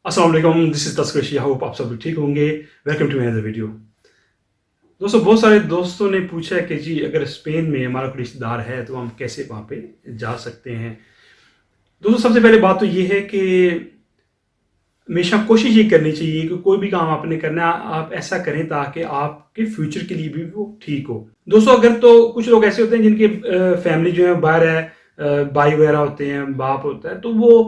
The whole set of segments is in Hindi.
अस्सलाम वालेकुम, दिस इज़ तस्करी। होप आप सब ठीक होंगे। Welcome to another video. दोस्तों, बहुत सारे दोस्तों ने पूछा कि जी अगर स्पेन में हमारा कोई रिश्तेदार है तो हम कैसे वहाँ पे जा सकते हैं। दोस्तों, सबसे पहले बात तो ये है कि हमेशा कोशिश ये करनी चाहिए कि कोई भी काम आपने करना है आप ऐसा करें ताकि आपके फ्यूचर के लिए भी वो ठीक हो। दोस्तों, अगर तो कुछ लोग ऐसे होते हैं जिनके फैमिली जो है बाहर है, भाई वगैरह होते हैं, बाप होता है, तो वो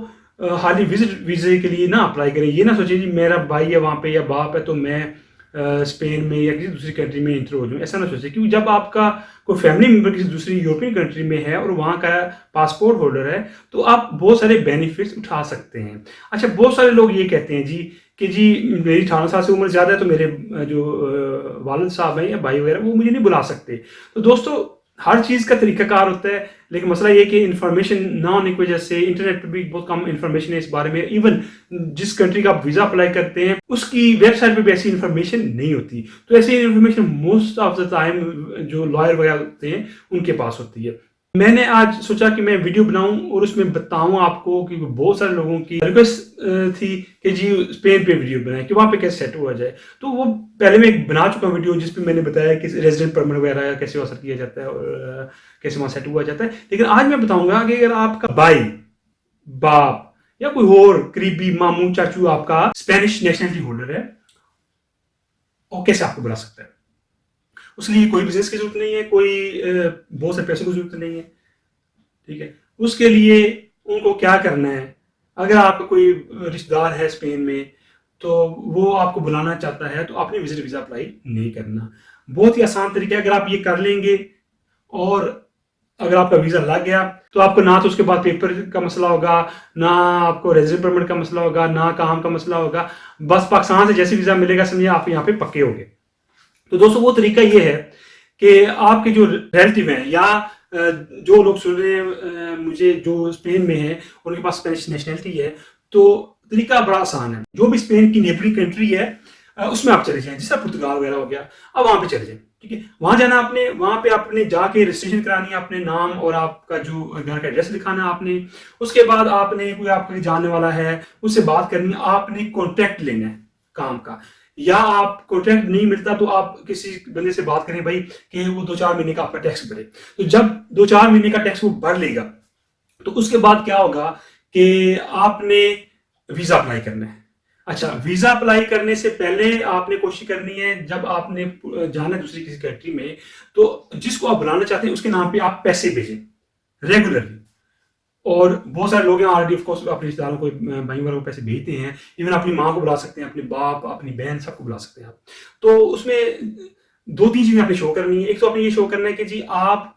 हाल ही विजिट वीज़े के लिए ना अप्लाई करें। ये ना सोचें जी मेरा भाई है वहाँ पे या बाप है तो मैं स्पेन में या किसी दूसरी कंट्री में इंटर हो जाऊँ, ऐसा ना सोचें। क्योंकि जब आपका कोई फैमिली मेंबर किसी दूसरी यूरोपियन कंट्री में है और वहाँ का पासपोर्ट होल्डर है, तो आप बहुत सारे बेनिफिट्स उठा सकते हैं। अच्छा, बहुत सारे लोग ये कहते हैं जी कि जी मेरी 18 साल से उम्र ज़्यादा है तो मेरे जो वालिद साहब हैं या भाई वगैरह वो मुझे नहीं बुला सकते। तो दोस्तों, हर चीज़ का तरीकाकार होता है, लेकिन मसला ये है कि इन्फॉर्मेशन ना होने की वजह से इंटरनेट पे भी बहुत कम इन्फॉर्मेशन है इस बारे में। इवन जिस कंट्री का आप वीज़ा अप्लाई करते हैं उसकी वेबसाइट पे भी ऐसी इन्फॉर्मेशन नहीं होती। तो ऐसी information most of the time जो लॉयर वगैरह होते हैं उनके पास होती है। मैंने आज सोचा कि मैं वीडियो बनाऊं और उसमें बताऊं आपको, क्योंकि बहुत सारे लोगों की रिक्वेस्ट थी कि जी स्पेन पे वीडियो बनाएं कि वहां पे कैसे सेट हुआ जाए। तो वो पहले मैं एक बना चुका वीडियो जिसपे मैंने बताया कि रेजिडेंट परमिट वगैरह कैसे हासिल किया जाता है और कैसे वहां सेट हुआ जाता है। लेकिन आज मैं बताऊंगा कि अगर आपका भाई, बाप या कोई और करीबी मामू चाचू आपका स्पेनिश नेशनलिटी होल्डर है, वो कैसे आपको बुला सकता है। उसके लिए कोई बिजनेस की जरूरत नहीं है, कोई बहुत सारे पैसों की जरूरत नहीं है, ठीक है। उसके लिए उनको क्या करना है, अगर आपका कोई रिश्तेदार है स्पेन में तो वो आपको बुलाना चाहता है तो आपने विजिट वीज़ा अप्लाई नहीं करना। बहुत ही आसान तरीका है, अगर आप ये कर लेंगे और अगर आपका वीज़ा लग गया तो आपको ना तो उसके बाद पेपर का मसला होगा, ना आपको रेजिडेंट परमिट का मसला होगा, ना काम का मसला होगा। बस पाकिस्तान से जैसे वीज़ा मिलेगा समझिए आप यहाँ पे पक्के हो गए। तो दोस्तों, वो तरीका ये है कि आपके जो रिलेटिव हैं या जो लोग सुन रहे हैं मुझे जो स्पेन में है उनके पास स्पेनिश नेशनलिटी है, तो तरीका बड़ा आसान है। जो भी स्पेन की नेबरिंग कंट्री है उसमें आप चले जाएं, जैसे पुर्तगाल वगैरह हो गया, अब वहां पे चले जाएं, ठीक है। वहां जाना आपने, वहां पे आपने जाके रजिस्ट्रेशन करानी है, अपने नाम और आपका जो घर का एड्रेस लिखाना है आपने। उसके बाद आपने कोई आपके जानने वाला है उससे बात करनी है, आपने कॉन्ट्रैक्ट लेना है काम का, या आप कॉन्ट्रैक्ट नहीं मिलता तो आप किसी बंदे से बात करें भाई कि वो 2-4 महीने का आपका टैक्स भरे। तो जब 2-4 महीने का टैक्स वो भर लेगा तो उसके बाद क्या होगा कि आपने वीजा अप्लाई करना है। अच्छा, वीजा अप्लाई करने से पहले आपने कोशिश करनी है, जब आपने जाना है दूसरी किसी कंट्री में, तो जिसको आप बुलाना चाहते हैं उसके नाम पे आप पैसे भेजें रेगुलरली। और बहुत सारे लोग हैं ऑलरेडी ऑफ कोर्स अपने रिश्तेदारों को, भाई वगैरह को पैसे भेजते हैं। इवन अपनी माँ को बुला सकते हैं, अपने बाप, अपनी बहन, सबको बुला सकते हैं आप। तो उसमें 2-3 चीजें आपने शो करनी है। एक तो आपने ये शो करना है कि जी आप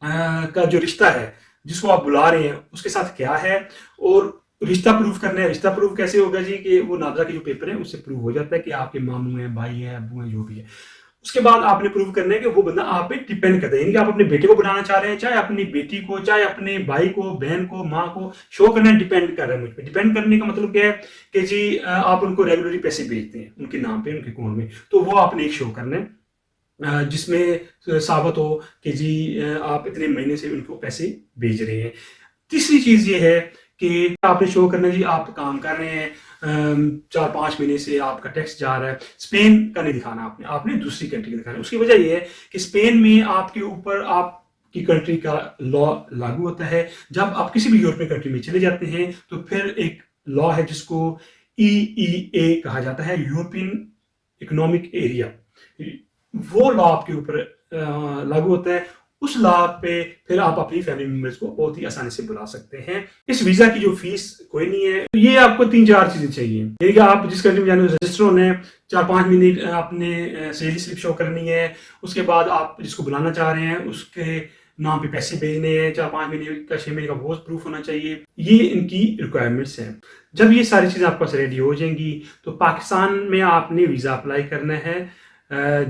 का जो रिश्ता है जिसको आप बुला रहे हैं उसके साथ क्या है, और रिश्ता प्रूफ करना है। रिश्ता प्रूफ कैसे होगा जी कि वो नादरा के जो पेपर है उससे प्रूव हो जाता है कि आपके मामू हैं, भाई हैं, अबू हैं, जो भी है। उसके बाद आपने प्रूव करना है कि वो बंदा आप पे डिपेंड करता है, यानी कि आप अपने बेटे को बनाना चाह रहे हैं, चाहे अपनी बेटी को, चाहे अपने भाई को, बहन को, माँ को, शो करना है डिपेंड कर रहा है मुझ पे। डिपेंड करने का मतलब क्या है कि जी आप उनको रेगुलरली पैसे भेजते हैं उनके नाम पे, उनके अकाउंट में, तो वो आपने एक शो करना है जिसमें साबित हो कि जी आप इतने महीने से उनको पैसे भेज रहे हैं। तीसरी चीज ये है कि आपने शो करना है जी आप काम कर रहे हैं, 4-5 महीने से आपका टैक्स जा रहा है। स्पेन का नहीं दिखाना आपने, आपने दूसरी कंट्री का दिखाना है। उसकी वजह यह है कि स्पेन में आपके ऊपर आपकी कंट्री का लॉ लागू होता है। जब आप किसी भी यूरोपियन कंट्री में चले जाते हैं तो फिर एक लॉ है जिसको EEA कहा जाता है, यूरोपियन इकोनॉमिक एरिया। वो लॉ आपके ऊपर लागू होता है। उस लॉ पे फिर आप अपनी फैमिली मेंबर्स को बहुत ही आसानी से बुला सकते हैं। इस वीजा की जो फीस कोई नहीं है। ये आपको 3-4 चीजें चाहिए, यानी कि आप जिस कंट्री में जाने रजिस्टर होना है, 4-5 महीने आपने सैलरी स्लिप शो करनी है। उसके बाद आप जिसको बुलाना चाह रहे हैं उसके नाम पे पैसे भेजने हैं, 4-5 महीने का, 6 महीने का वो प्रूफ होना चाहिए। ये इनकी रिक्वायरमेंट्स हैं। जब ये सारी चीजें आपके पास रेडी हो जाएंगी तो पाकिस्तान में आपने वीजा अप्लाई करना है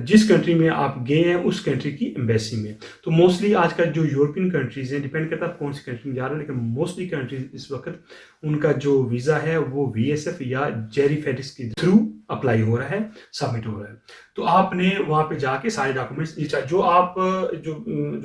जिस कंट्री में आप गए हैं उस कंट्री की एम्बेसी में। तो मोस्टली आजकल जो यूरोपियन कंट्रीज हैं, डिपेंड करता है आप कौन सी कंट्री में जा रहे हो, लेकिन मोस्टली कंट्रीज इस वक्त उनका जो वीज़ा है वो VSF या जेरी फेडिक्स के थ्रू अप्लाई हो रहा है, सबमिट हो रहा है। तो आपने वहाँ पे जाके सारे डॉक्यूमेंट्स, जो आप जो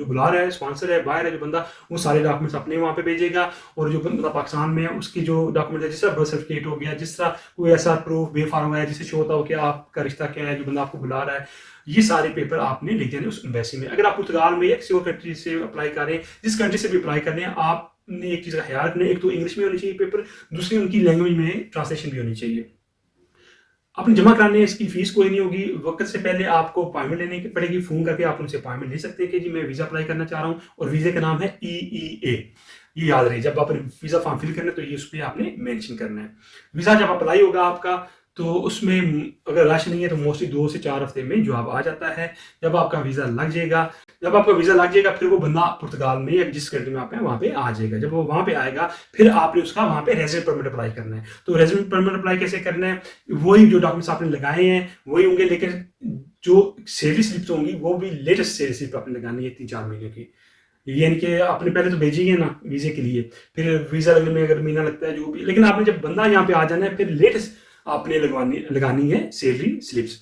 बुला रहा है, स्पॉन्सर है, बायर है जो बंदा, वो सारे डॉक्यूमेंट्स अपने वहाँ पे भेजेगा। और जो बंदा पाकिस्तान में है उसकी जो डॉक्यूमेंट है, जिस तरह बर्थ सर्टिफिकेट हो गया, जिस तरह कोई ऐसा प्रूफ बेफार्म है जिससे शो होता हो कि आपका रिश्ता क्या है, जो बंदा आपको बुला रहा है, ये सारे पेपर आपने लिख देने उस एम्बेसी में। अगर आप पुर्तगाल में या किसी और कंट्री से अप्लाई कर रहे हैं, जिस कंट्री से भी अप्लाई कर रहे हैं, आपने एक चीज़ का ख्याल रखना है, एक तो इंग्लिश में होनी चाहिए पेपर, दूसरी उनकी लैंग्वेज में ट्रांसलेशन भी होनी चाहिए। आपने जमा कराने इसकी फीस कोई नहीं होगी। वक्त से पहले आपको अपॉइंटमेंट लेने की पड़ेगी, फोन करके आप उनसे अपॉइंटमेंट ले सकते हैं कि जी मैं वीज़ा अप्लाई करना चाह रहा हूँ, और वीज़े का नाम है EEA। ये याद रहे, जब आपने वीज़ा फॉर्म फिल करना है तो ये उस पर आपने मेंशन करना है। वीज़ा जब अप्लाई होगा आपका, तो उसमें अगर रश नहीं है तो मोस्टली 2 से 4 हफ्ते में जवाब आ जाता है। जब आपका वीज़ा लग जाएगा, फिर वो बंदा पुर्तगाल में या जिस कंट्री में आप हैं वहाँ पे आ जाएगा। जब वो वहाँ पे आएगा, फिर आपने उसका वहाँ पे रेजिडेंट परमिट अप्लाई करना है। तो रेजिडेंट परमिट अप्लाई कैसे करना है? वही जो डॉक्यूमेंट्स आपने लगाए हैं वही होंगे, लेकिन जो सैलरी स्लिप्स होंगी वो भी लेटेस्ट सैलरी स्लिप आपने लगानी है 3-4 महीने की। यानी कि आपने पहले तो भेजी है ना वीज़े के लिए, फिर वीज़ा लगने में अगर महीना लगता है जो भी, लेकिन आपने जब बंदा यहाँ पे आ जाना है, फिर लेटेस्ट आपने लगानी है सैलरी स्लिप्स,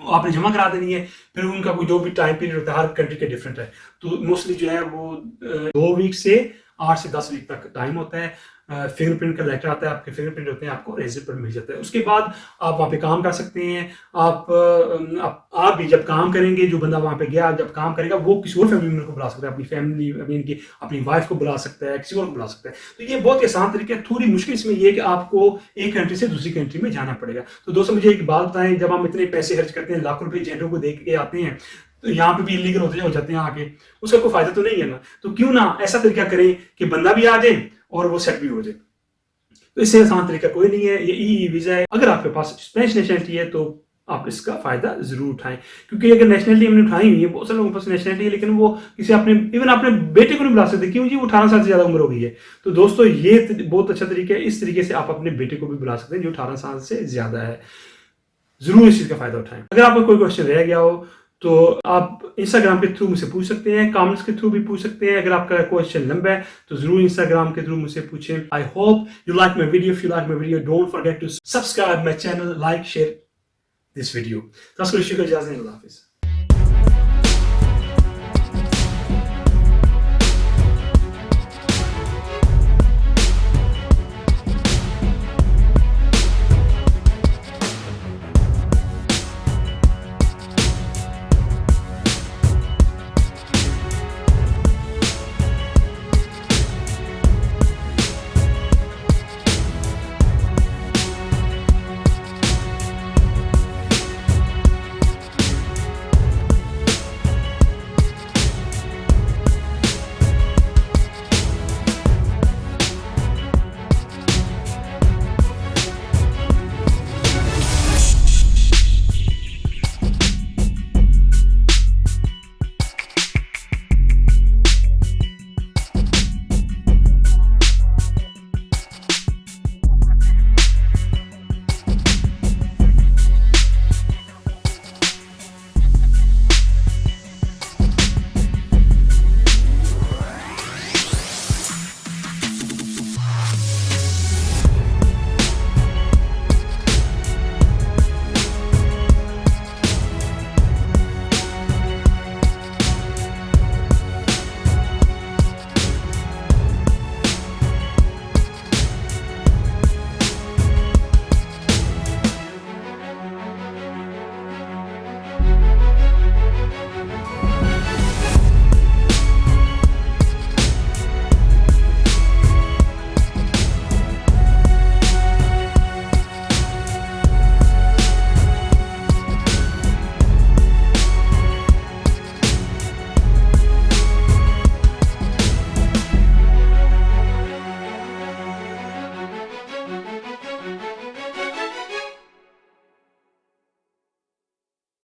आपने जमा करा देनी है। फिर उनका कोई जो भी टाइम पीरियड होता है, हर कंट्री के डिफरेंट है, तो मोस्टली जो है वो 2 वीक से 8 से 10 वीक तक टाइम होता है। फिंगरप्रिंट का लेटर आता है, आपके फिंगरप्रिंट होते हैं, आपको रेजिडेंट परमिट मिल जाता है। उसके बाद आप वहाँ पे काम कर सकते हैं। आप भी जब काम करेंगे, जो बंदा वहाँ पे गया जब काम करेगा, वो किसी और फैमिली मेम्बर को बुला सकता है, अपनी फैमिली अपनी वाइफ को बुला सकता है, किसी और को बुला सकता है। तो ये बहुत ही आसान तरीका है। थोड़ी मुश्किल इसमें ये है कि आपको एक कंट्री से दूसरी कंट्री में जाना पड़ेगा। तो दोस्तों मुझे एक बात बताएं, जब हम इतने पैसे खर्च करते हैं, लाखों रुपए एजेंटों को दे के आते हैं, तो यहाँ पे भी इलीगल हो जाते हैं आके, उसका कोई फायदा तो नहीं है ना। तो क्यों ना ऐसा तरीका करें कि बंदा भी आ जाए और वो सेट भी हो जाए। तो इससे आसान तरीका कोई नहीं है, ये EE वीज़ा है। अगर आपके पास स्पेनिश नेशनलिटी है तो आप इसका फायदा जरूर उठाएं, क्योंकि अगर नेशनलिटी हमने उठाई हुई है, बहुत सारे लोगों के पास नेशनलिटी है, लेकिन वो किसी इवन अपने बेटे को नहीं बुला सकते, क्यों जी? वो 18 साल से ज्यादा उम्र हो गई है। तो दोस्तों ये बहुत अच्छा तरीका है। इस तरीके से आप अपने बेटे को भी बुला सकते हैं जो 18 साल से ज्यादा है। जरूर इस चीज का फायदा उठाएं। अगर आपका कोई क्वेश्चन रह गया हो तो आप इंस्टाग्राम के थ्रू मुझसे पूछ सकते हैं, कमेंट्स के थ्रू भी पूछ सकते हैं। अगर आपका क्वेश्चन लंबा है तो जरूर इंस्टाग्राम के थ्रू मुझसे पूछें। I hope you like my video. If you like my video, don't forget to subscribe my channel, like, share this video. तस्करी शुक्र, इजाज़त, अल्लाह हाफिज़।